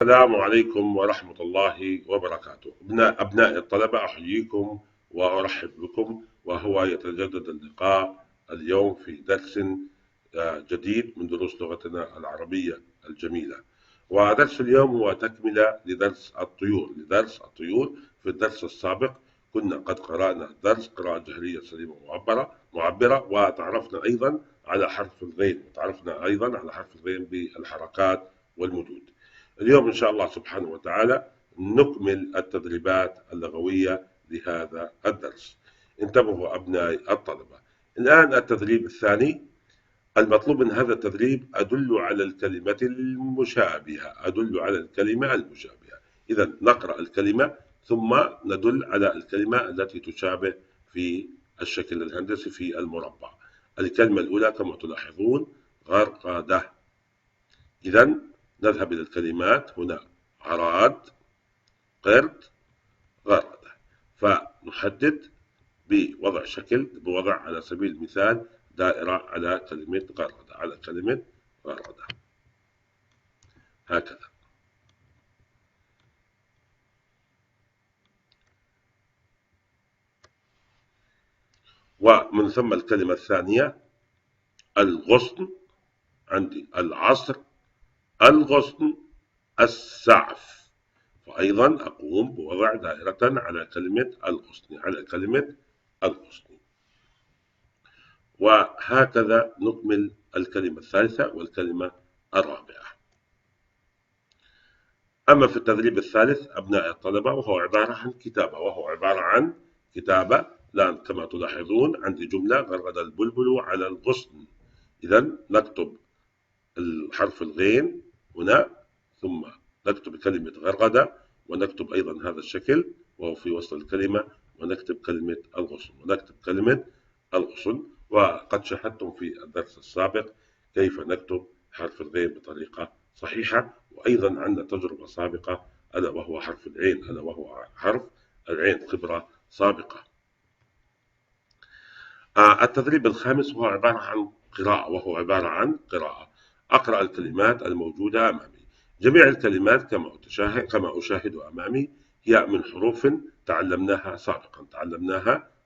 السلام عليكم ورحمة الله وبركاته. أبناء الطلبة، أحييكم وأرحب بكم، وهو يتجدد اللقاء اليوم في درس جديد من دروس لغتنا العربية الجميلة. ودرس اليوم هو تكملة لدرس الطيور. في الدرس السابق كنا قد قرأنا درس قراءة جهرية سليمة معبرة، وتعرفنا أيضا على حرف الغين، وتعرفنا أيضا على حرف الغين بالحركات والمدود. اليوم إن شاء الله سبحانه وتعالى نكمل التدريبات اللغوية لهذا الدرس. انتبهوا أبناء الطلبة. الآن التدريب الثاني. المطلوب من هذا التدريب أدل على الكلمة المشابهة. إذا نقرأ الكلمة ثم ندل على الكلمة التي تشابه في الشكل الهندسي في المربع. الكلمة الأولى كما تلاحظون غرقدة. إذا نذهب إلى الكلمات. هنا عراد، قرد، غرقدة. فنحدد بوضع على سبيل المثال دائرة على كلمة غرقدة هكذا. ومن ثم الكلمة الثانية الغصن. عندي العصر، الغصن، السعف. فأيضا أقوم بوضع دائرة على كلمة الغصن. وهكذا نكمل الكلمة الثالثة والكلمة الرابعة. أما في التدريب الثالث أبناء الطلبة وهو عبارة عن كتابة. الآن كما تلاحظون عندي جملة غرد البلبل على الغصن. إذا نكتب الحرف الغين هنا، ثم نكتب كلمة غرغدة، ونكتب أيضا هذا الشكل وهو في وسط الكلمة، ونكتب كلمة الغصن. وقد شاهدتم في الدرس السابق كيف نكتب حرف الغين بطريقة صحيحة. وأيضا عندنا تجربة سابقة ألا وهو حرف العين خبرة سابقة. التدريب الخامس هو عبارة عن قراءة. أقرأ الكلمات الموجودة أمامي. جميع الكلمات كما أشاهد أمامي هي من حروف تعلمناها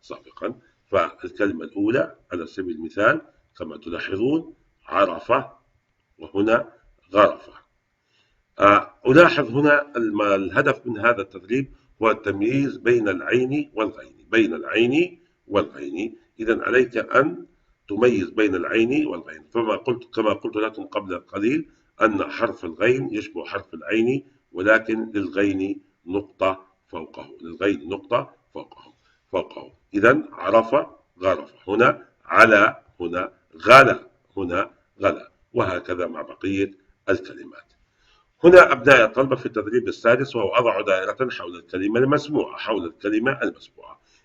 سابقا. فالكلمة الأولى على سبيل المثال كما تلاحظون عرفة، وهنا غرفة. ألاحظ هنا الهدف من هذا التدريب هو التمييز بين العين والغين. إذا عليك أن تميز بين العين والغين. كما قلت لكم قبل قليل أن حرف الغين يشبه حرف العين، ولكن للغين نقطة فوقه. إذا عرفة، غرفة. هنا على، هنا غلا، وهكذا مع بقية الكلمات. هنا أبناء الطلبة في التدريب السادس وهو أضع دائرة حول الكلمة المسموعة.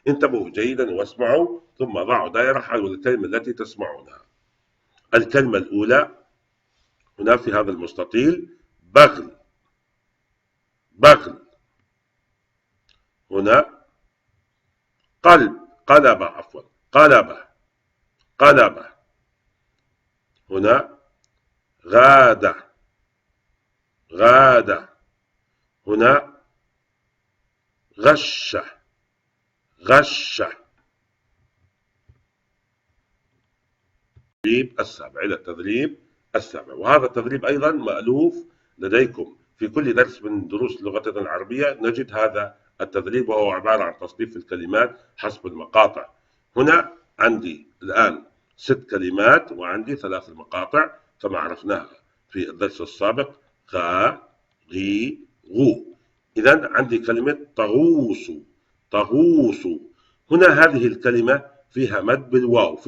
انتبهوا جيدا واسمعوا، ثم ضعوا دائرة حول الكلمة التي تسمعونها. الكلمة الأولى هنا في هذا المستطيل بغل. هنا قلب. هنا غاد. هنا غش. التدريب السابع. وهذا التدريب أيضا مألوف لديكم في كل درس من دروس لغتنا العربية. نجد هذا التدريب وهو عبارة عن تصنيف الكلمات حسب المقاطع. هنا عندي الآن 6 كلمات وعندي 3 مقاطع كما عرفناها في الدرس السابق: غا، غي، غو. إذا عندي كلمة تغوص. هنا هذه الكلمة فيها مد بالواو.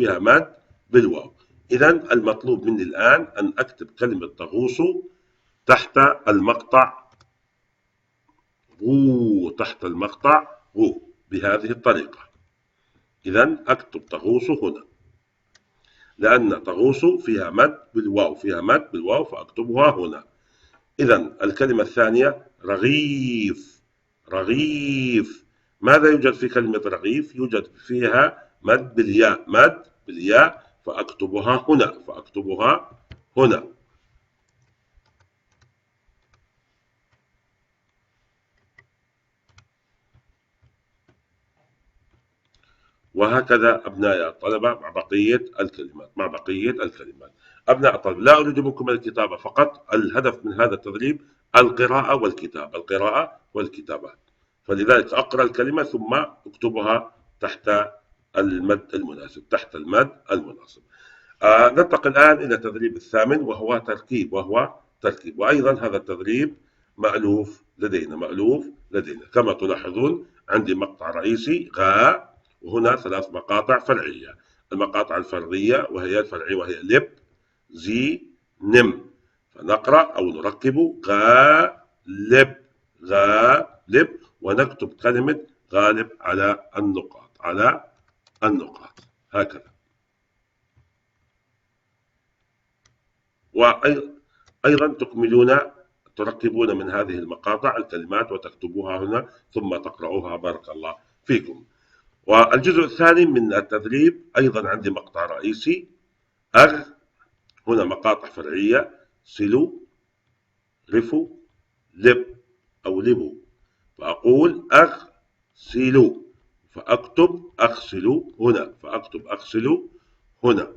إذا المطلوب مني الآن أن أكتب كلمة تغوص تحت المقطع غو بهذه الطريقة. إذا أكتب تغوص هنا، لأن تغوص فيها مد بالواو فأكتبها هنا. إذا الكلمة الثانية رغيف. ماذا يوجد في كلمة رغيف؟ يوجد فيها مد بالياء فأكتبها هنا. وهكذا أبناء الطلبة مع بقية الكلمات. أبناء الطلبة، لا أريد منكم الكتابة فقط، الهدف من هذا التدريب القراءة والكتابة، القراءة والكتابة. فلذلك أقرأ الكلمة ثم أكتبها تحت المد المناسب، تحت المد المناسب. ننتقل الآن إلى التدريب الثامن وهو تركيب، وأيضا هذا التدريب مألوف لدينا. كما تلاحظون عندي مقطع رئيسي غاء، وهنا 3 مقاطع فرعية. المقاطع الفرعية وهي لب، زي، نم. فنقرأ أو نركب غالب، غالب، ونكتب كلمة غالب على النقاط هكذا. وأيضا تركبون من هذه المقاطع الكلمات وتكتبوها هنا ثم تقرأوها، بارك الله فيكم. والجزء الثاني من التدريب أيضا عندي مقطع رئيسي أغ، هنا مقاطع فرعية سلو، رفو، لب أو لبو. فأقول أغسل، فأكتب أغسل هنا، فأكتب أغسل هنا.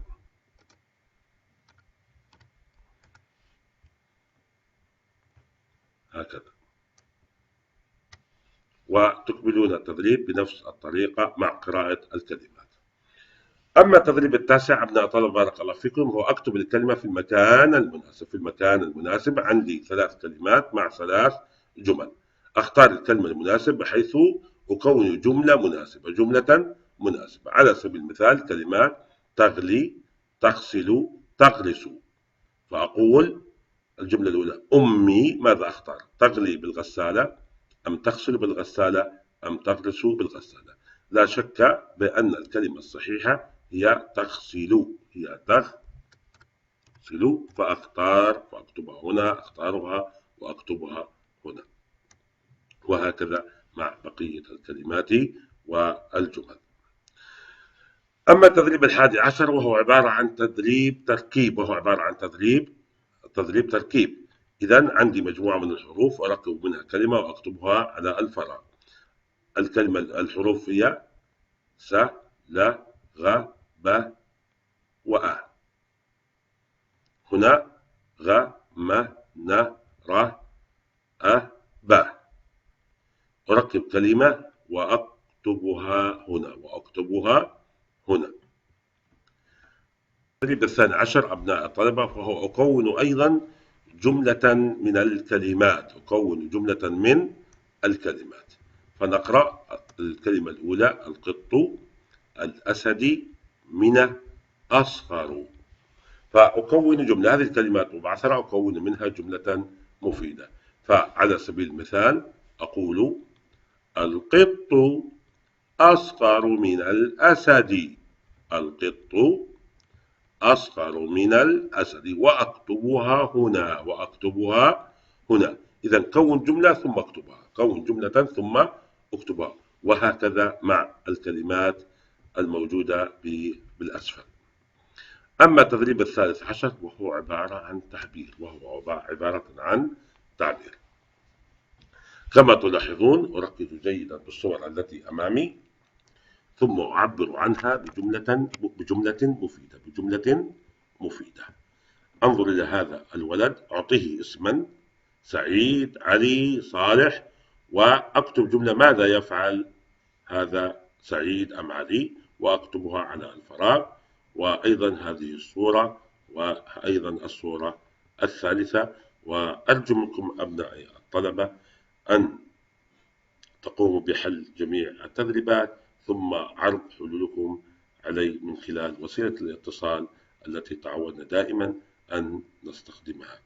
هكذا. وتكملون التدريب بنفس الطريقة مع قراءة الكلمات. أما التدريب التاسع أبناء الطلبة بارك الله فيكم، هو أكتب الكلمة في المكان المناسب. عندي 3 كلمات مع 3 جمل. أختار الكلمة المناسب بحيث أكون جملة مناسبة. على سبيل المثال كلمات تغلي، تغسل، تغرس. فأقول الجملة الأولى أمي، ماذا أختار؟ تغلي بالغسالة أم تغسل بالغسالة أم تغرس بالغسالة؟ لا شك بأن الكلمة الصحيحة هي تغسل، فأكتبها هنا، أختارها وأكتبها هنا. وهكذا مع بقية الكلمات والجمل. أما التدريب 11 وهو عبارة عن تدريب تركيب. إذن عندي مجموعة من الحروف أركب منها كلمة وأكتبها على الفراغ. الحروف هي س، ل، غ، ب، وأ. هنا غ، م، ن، ر، أ، ب. أركب كلمة وأكتبها هنا. التدريب 12 أبناء الطلبة فهو أكون أيضا جملة من الكلمات. فنقرأ الكلمة الأولى القط، الأسد، من، أصغر. فأكون جملة، هذه الكلمات مبعثرة أكون منها جملة مفيدة. فعلى سبيل المثال أقول القط أصغر من الأسد، القط أصغر من الأسد، وأكتبها هنا. إذا كون جملة ثم اكتبها، وهكذا مع الكلمات الموجودة بالأسفل. أما التدريب 13 وهو عبارة عن تعبير. كما تلاحظون أركز جيدا بالصور التي أمامي ثم أعبر عنها بجملة مفيدة. أنظر إلى هذا الولد، أعطيه اسما سعيد، علي، صالح، وأكتب جملة ماذا يفعل هذا سعيد أم علي، وأكتبها على الفراغ. وأيضا هذه الصورة، وأيضا الصورة الثالثة. وأرجو منكم أبنائي الطلبة أن تقوموا بحل جميع التدريبات ثم عرض حلولكم علي من خلال وسيلة الاتصال التي تعودنا دائما أن نستخدمها.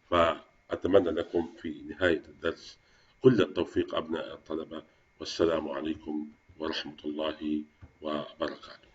فأتمنى لكم في نهاية الدرس كل التوفيق أبناء الطلبة، والسلام عليكم ورحمة الله وبركاته.